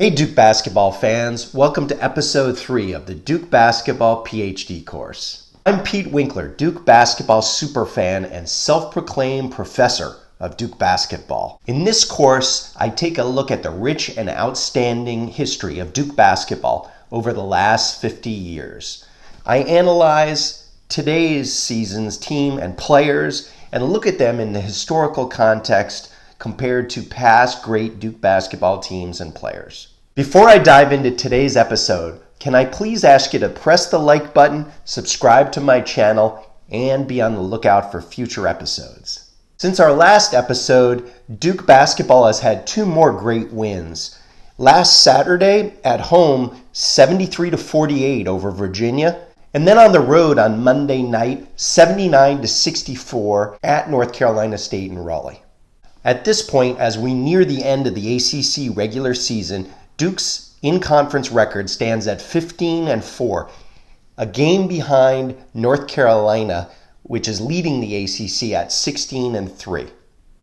Hey Duke basketball fans, welcome to episode 3 of the Duke Basketball PhD course. I'm Pete Winkler, Duke basketball superfan and self-proclaimed professor of Duke basketball. In this course, I take a look at the rich and outstanding history of Duke basketball over the last 50 years. I analyze today's season's team and players and look at them in the historical context compared to past great Duke basketball teams and players. Before I dive into today's episode, can I please ask you to press the like button, subscribe to my channel, and be on the lookout for future episodes. Since our last episode, Duke basketball has had 2 more great wins. Last Saturday at home, 73-48 over Virginia, and then on the road on Monday night, 79-64 at North Carolina State in Raleigh. At this point, as we near the end of the ACC regular season, Duke's in-conference record stands at 15-4, a game behind North Carolina, which is leading the ACC at 16-3.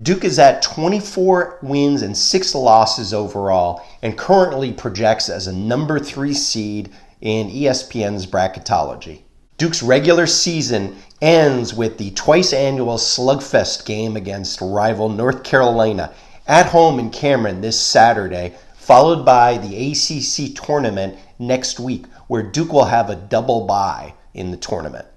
Duke is at 24 wins and 6 losses overall and currently projects as a number 3 seed in ESPN's bracketology. Duke's regular season ends with the twice-annual slugfest game against rival North Carolina at home in Cameron this Saturday, followed by the ACC tournament next week, where Duke will have a double bye in the tournament.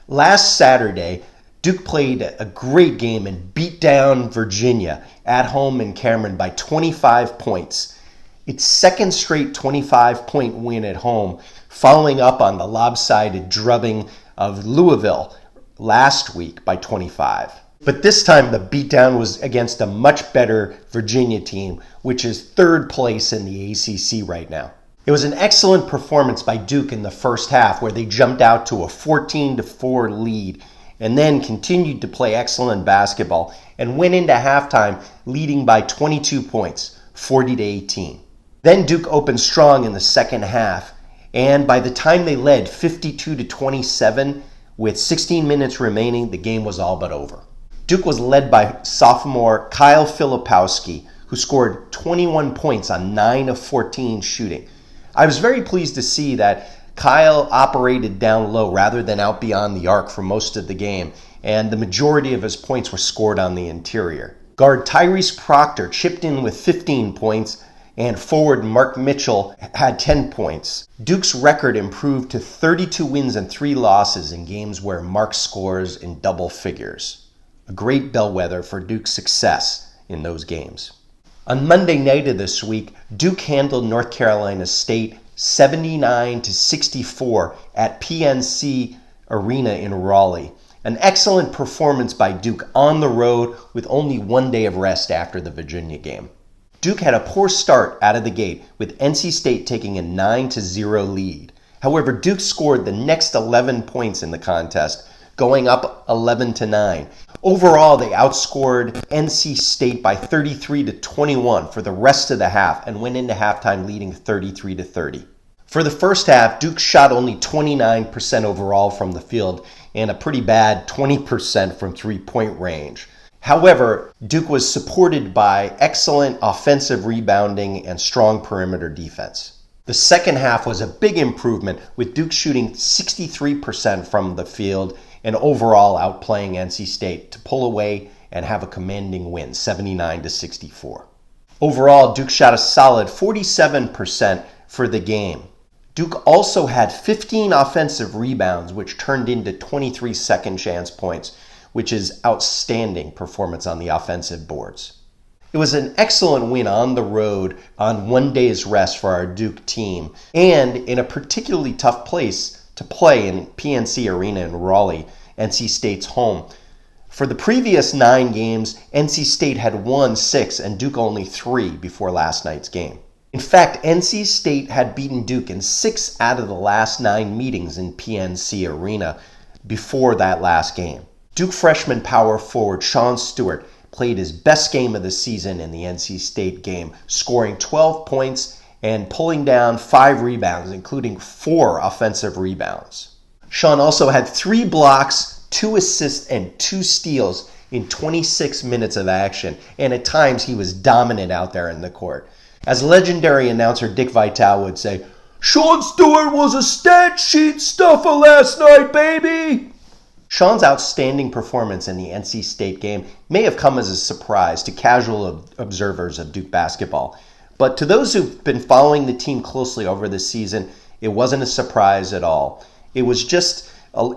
Last Saturday, Duke played a great game and beat down Virginia at home in Cameron by 25 points. Its second straight 25-point win at home, following up on the lopsided drubbing of Louisville last week by 25. But this time the beatdown was against a much better Virginia team, which is 3rd place in the ACC right now. It was an excellent performance by Duke in the first half, where they jumped out to a 14-4 lead and then continued to play excellent basketball and went into halftime leading by 22 points, 40-18. Then Duke opened strong in the second half, and by the time they led 52-27 with 16 minutes remaining, the game was all but over. Duke was led by sophomore Kyle Filipowski, who scored 21 points on 9 of 14 shooting. I was very pleased to see that Kyle operated down low rather than out beyond the arc for most of the game, and the majority of his points were scored on the interior. Guard Tyrese Proctor chipped in with 15 points, and forward Mark Mitchell had 10 points. Duke's record improved to 32 wins and 3 losses in games where Mark scores in double figures. A great bellwether for Duke's success in those games. On Monday night of this week, Duke handled North Carolina State 79-64 at PNC Arena in Raleigh. An excellent performance by Duke on the road with only 1 day of rest after the Virginia game. Duke had a poor start out of the gate, with NC State taking a 9-0 lead. However, Duke scored the next 11 points in the contest, going up 11-9. Overall, they outscored NC State by 33-21 for the rest of the half and went into halftime leading 33-30. For the first half, Duke shot only 29% overall from the field and a pretty bad 20% from three-point range. However, Duke was supported by excellent offensive rebounding and strong perimeter defense. The second half was a big improvement, with Duke shooting 63% from the field and overall outplaying NC State to pull away and have a commanding win, 79-64. Overall, Duke shot a solid 47% for the game. Duke also had 15 offensive rebounds, which turned into 23 second chance points, which is outstanding performance on the offensive boards. It was an excellent win on the road on 1 day's rest for our Duke team, and in a particularly tough place to play in PNC Arena in Raleigh, NC State's home. For the previous 9 games, NC State had won 6 and Duke only 3 before last night's game. In fact, NC State had beaten Duke in 6 out of the last 9 meetings in PNC Arena before that last game. Duke freshman power forward Sean Stewart played his best game of the season in the NC State game, scoring 12 points and pulling down 5 rebounds, including 4 offensive rebounds. Sean also had 3 blocks, 2 assists, and 2 steals in 26 minutes of action, and at times he was dominant out there in the court. As legendary announcer Dick Vitale would say, "Sean Stewart was a stat sheet stuffer last night, baby!" Sean's outstanding performance in the NC State game may have come as a surprise to casual observers of Duke basketball. But to those who've been following the team closely over this season, it wasn't a surprise at all. It was just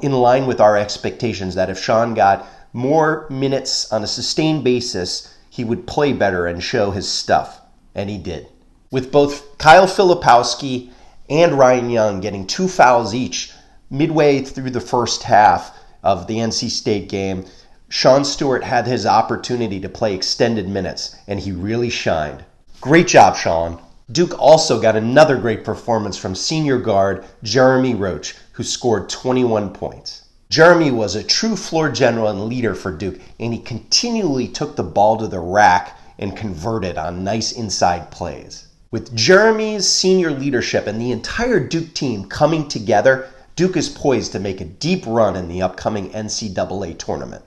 in line with our expectations that if Sean got more minutes on a sustained basis, he would play better and show his stuff. And he did. With both Kyle Filipowski and Ryan Young getting 2 fouls each midway through the first half of the NC State game, Sean Stewart had his opportunity to play extended minutes, and he really shined. Great job, Sean. Duke also got another great performance from senior guard Jeremy Roach, who scored 21 points. Jeremy was a true floor general and leader for Duke, and he continually took the ball to the rack and converted on nice inside plays. With Jeremy's senior leadership and the entire Duke team coming together, Duke is poised to make a deep run in the upcoming NCAA tournament.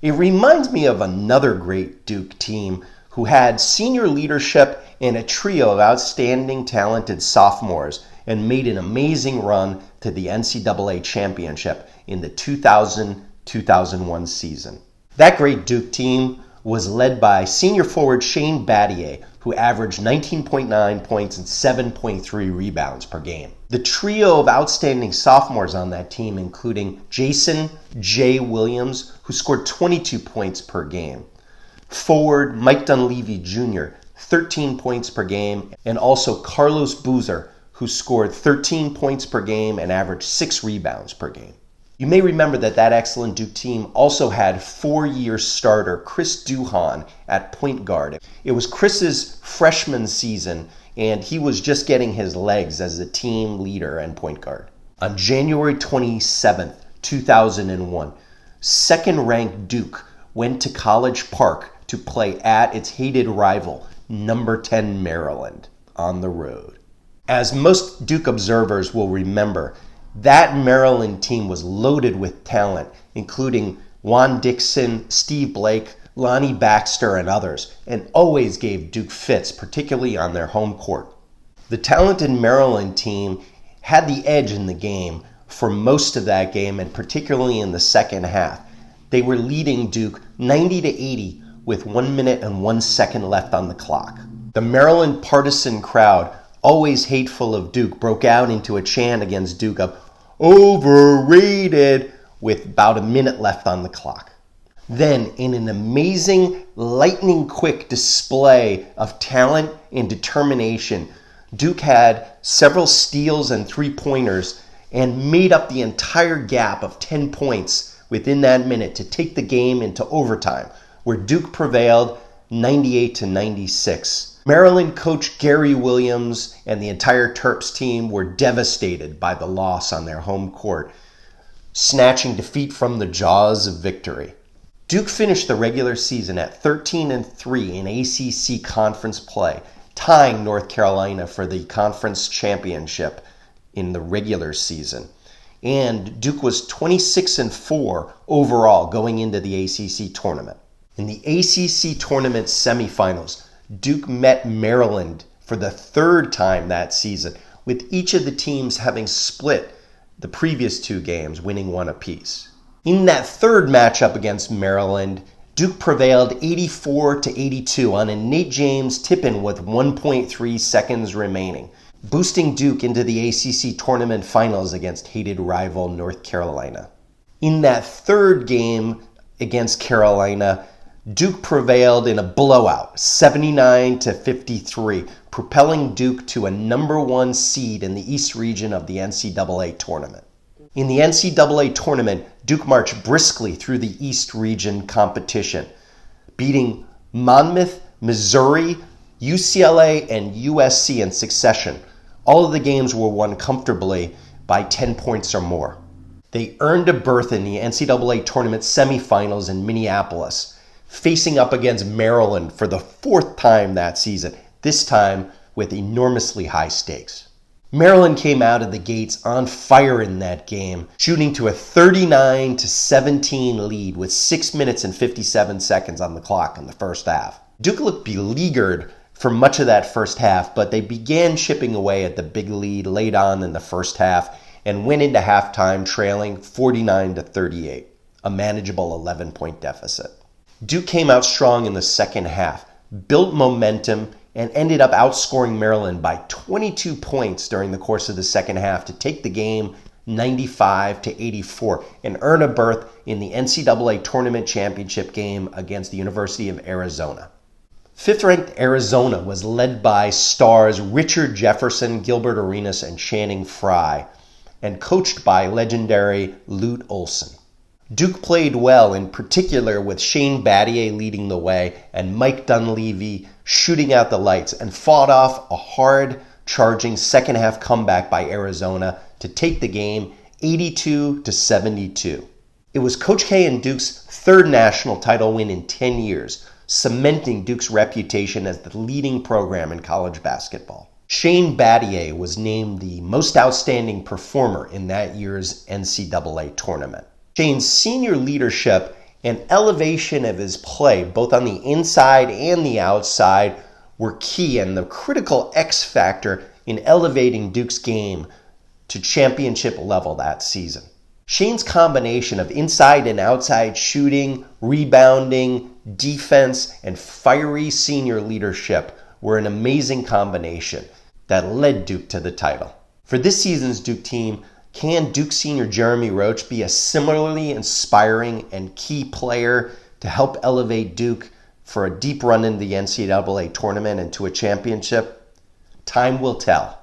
It reminds me of another great Duke team who had senior leadership and a trio of outstanding talented sophomores and made an amazing run to the NCAA championship in the 2000-2001 season. That great Duke team was led by senior forward Shane Battier, who averaged 19.9 points and 7.3 rebounds per game. The trio of outstanding sophomores on that team, including Jason J. Williams, who scored 22 points per game, forward Mike Dunleavy Jr., 13 points per game, and also Carlos Boozer, who scored 13 points per game and averaged 6 rebounds per game. You may remember that excellent Duke team also had four-year starter Chris Duhon at point guard. It was Chris's freshman season, and he was just getting his legs as the team leader and point guard. On January 27th, 2001, second-ranked Duke went to College Park to play at its hated rival, number 10 Maryland, on the road. As most Duke observers will remember, that Maryland team was loaded with talent, including Juan Dixon, Steve Blake, Lonnie Baxter, and others, and always gave Duke fits, particularly on their home court. The talented Maryland team had the edge in the game for most of that game, and particularly in the second half. They were leading Duke 90-80 with 1 minute and 1 second left on the clock. The Maryland partisan crowd, always hateful of Duke, broke out into a chant against Duke of "overrated" with about a minute left on the clock. Then, in an amazing, lightning-quick display of talent and determination, Duke had several steals and three-pointers and made up the entire gap of 10 points within that minute to take the game into overtime, where Duke prevailed 98-96. Maryland coach Gary Williams and the entire Terps team were devastated by the loss on their home court, snatching defeat from the jaws of victory. Duke finished the regular season at 13-3 in ACC conference play, tying North Carolina for the conference championship in the regular season. And Duke was 26-4 overall going into the ACC tournament. In the ACC tournament semifinals, Duke met Maryland for the third time that season, with each of the teams having split the previous two games, winning one apiece. In that third matchup against Maryland, Duke prevailed 84-82 on a Nate James tip-in with 1.3 seconds remaining, boosting Duke into the ACC tournament finals against hated rival North Carolina. In that third game against Carolina, Duke prevailed in a blowout, 79-53, propelling Duke to a number 1 seed in the East region of the NCAA tournament. In the NCAA tournament, Duke marched briskly through the East region competition, beating Monmouth, Missouri, UCLA, and USC in succession. All of the games were won comfortably by 10 points or more. They earned a berth in the NCAA tournament semifinals in Minneapolis, facing up against Maryland for the fourth time that season, this time with enormously high stakes. Maryland came out of the gates on fire in that game, shooting to a 39-17 lead with 6 minutes and 57 seconds on the clock in the first half. Duke looked beleaguered for much of that first half, but they began chipping away at the big lead late on in the first half and went into halftime trailing 49-38, a manageable 11-point deficit. Duke came out strong in the second half, built momentum, and ended up outscoring Maryland by 22 points during the course of the second half to take the game 95-84 and earn a berth in the NCAA tournament championship game against the University of Arizona. Fifth-ranked Arizona was led by stars Richard Jefferson, Gilbert Arenas, and Channing Frye, and coached by legendary Lute Olson. Duke played well, in particular with Shane Battier leading the way and Mike Dunleavy shooting out the lights, and fought off a hard-charging second-half comeback by Arizona to take the game 82-72. It was Coach K and Duke's third national title win in 10 years, cementing Duke's reputation as the leading program in college basketball. Shane Battier was named the most outstanding performer in that year's NCAA tournament. Shane's senior leadership and elevation of his play, both on the inside and the outside, were key and the critical X factor in elevating Duke's game to championship level that season. Shane's combination of inside and outside shooting, rebounding, defense, and fiery senior leadership were an amazing combination that led Duke to the title. For this season's Duke team, can Duke senior Jeremy Roach be a similarly inspiring and key player to help elevate Duke for a deep run in the NCAA tournament and to a championship? Time will tell.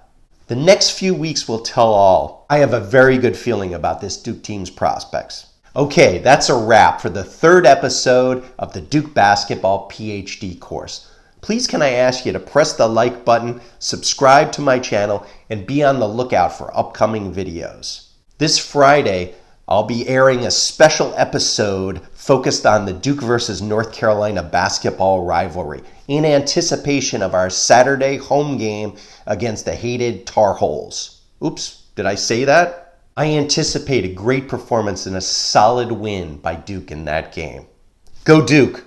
The next few weeks will tell all. I have a very good feeling about this Duke team's prospects. Okay, that's a wrap for the third episode of the Duke Basketball PhD course. Please can I ask you to press the like button, subscribe to my channel, and be on the lookout for upcoming videos. This Friday, I'll be airing a special episode focused on the Duke versus North Carolina basketball rivalry in anticipation of our Saturday home game against the hated Tar Heels. Oops, did I say that? I anticipate a great performance and a solid win by Duke in that game. Go Duke!